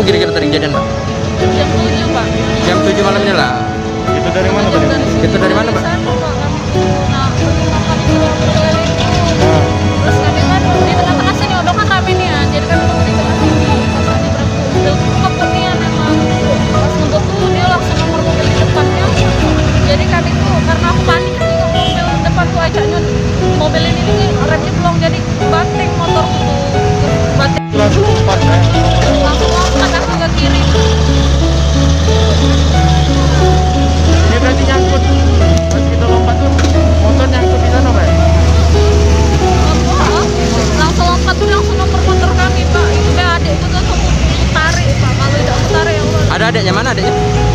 kira-kira tadi kejadian, Mbak? Jam 7, Pak. Jam 7 malam ini lah. Itu dari mana tadi? Itu dari mana, Mbak? Nah, beli makan itu berkeliling itu. Terus kami kan di tengah-tengah sini udah kan rame nih ya. Jadi kan di tengah sini pas lagi berangkat udah kepunian emang. Pas ngebut tuh dia langsung nomor mobil di depannya. Jadi kami tuh karena aku panik nih mobil depan tuh ajaknya mobil ini nih remnya belum jadi banting motorku tuh. Banting Langsung lompat ya. langsung lompat aku ke kiri. Ini berarti nyangkut. Pas kita lompat tuh motor nyangkut di sana, Pak. Langsung lompat tuh langsung nomor motor kami, Pak. Itu kayak adik itu tuh langsung tarik, Pak. Kalau tidak aku tarik ya Allah. Ada adiknya, mana adiknya?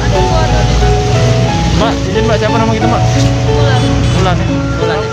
Adikku ada di sana. Mbak, izin Mbak, siapa nama kita, Mbak? Bulan. Bulan ya. Bulan ya?